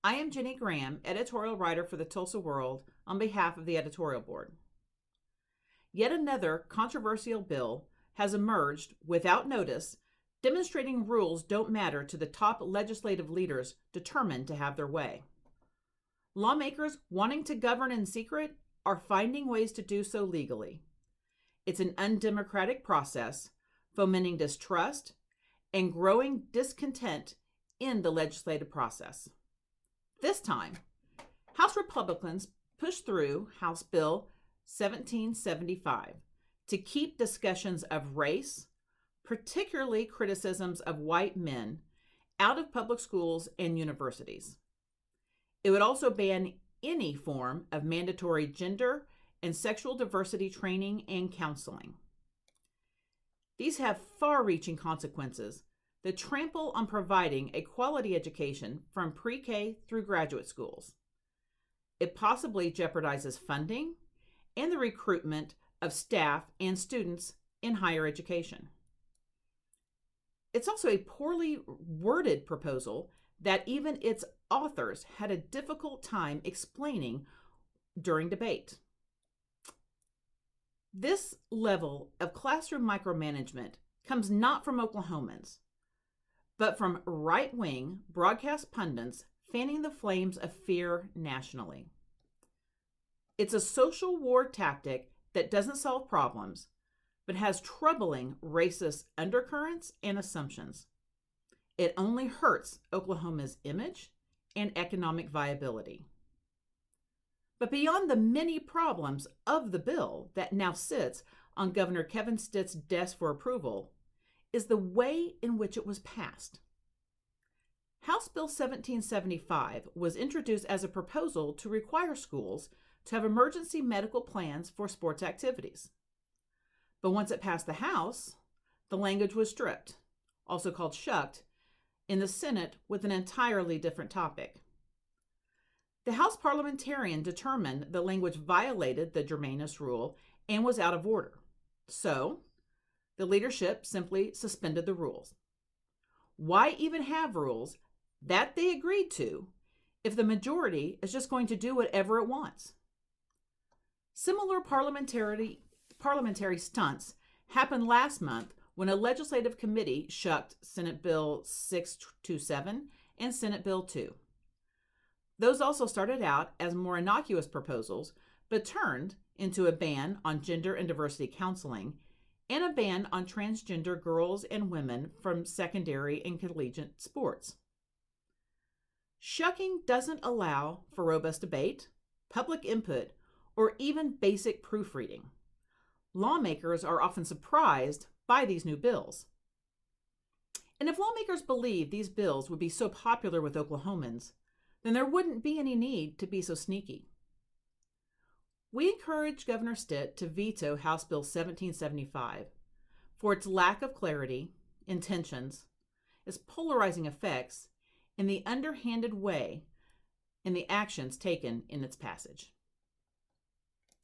I am Jenny Graham, editorial writer for the Tulsa World, on behalf of the editorial board. Yet another controversial bill has emerged without notice, demonstrating rules don't matter to the top legislative leaders determined to have their way. Lawmakers wanting to govern in secret are finding ways to do so legally. It's an undemocratic process, fomenting distrust and growing discontent in the legislative process. This time, House Republicans pushed through House Bill 1775 to keep discussions of race, particularly criticisms of white men, out of public schools and universities. It would also ban any form of mandatory gender and sexual diversity training and counseling. These have far-reaching consequences that trample on providing a quality education from pre-K through graduate schools. It possibly jeopardizes funding and the recruitment of staff and students in higher education. It's also a poorly worded proposal that even its authors had a difficult time explaining during debate. This level of classroom micromanagement comes not from Oklahomans, but from right-wing broadcast pundits fanning the flames of fear nationally. It's a social war tactic that doesn't solve problems, but has troubling racist undercurrents and assumptions. It only hurts Oklahoma's image and economic viability. But beyond the many problems of the bill that now sits on Governor Kevin Stitt's desk for approval is the way in which it was passed. House Bill 1775 was introduced as a proposal to require schools to have emergency medical plans for sports activities. But once it passed the House, the language was stripped, also called shucked, in the Senate with an entirely different topic. The House parliamentarian determined the language violated the germanus rule and was out of order. So, the leadership simply suspended the rules. Why even have rules that they agreed to if the majority is just going to do whatever it wants? Similar parliamentary stunts happened last month when a legislative committee shucked Senate Bill 627 and Senate Bill 2. Those also started out as more innocuous proposals, but turned into a ban on gender and diversity counseling and a ban on transgender girls and women from secondary and collegiate sports. Shucking doesn't allow for robust debate, public input, or even basic proofreading. Lawmakers are often surprised by these new bills. And if lawmakers believed these bills would be so popular with Oklahomans, then there wouldn't be any need to be so sneaky. We encourage Governor Stitt to veto House Bill 1775 for its lack of clarity, intentions, its polarizing effects, and the underhanded way in the actions taken in its passage.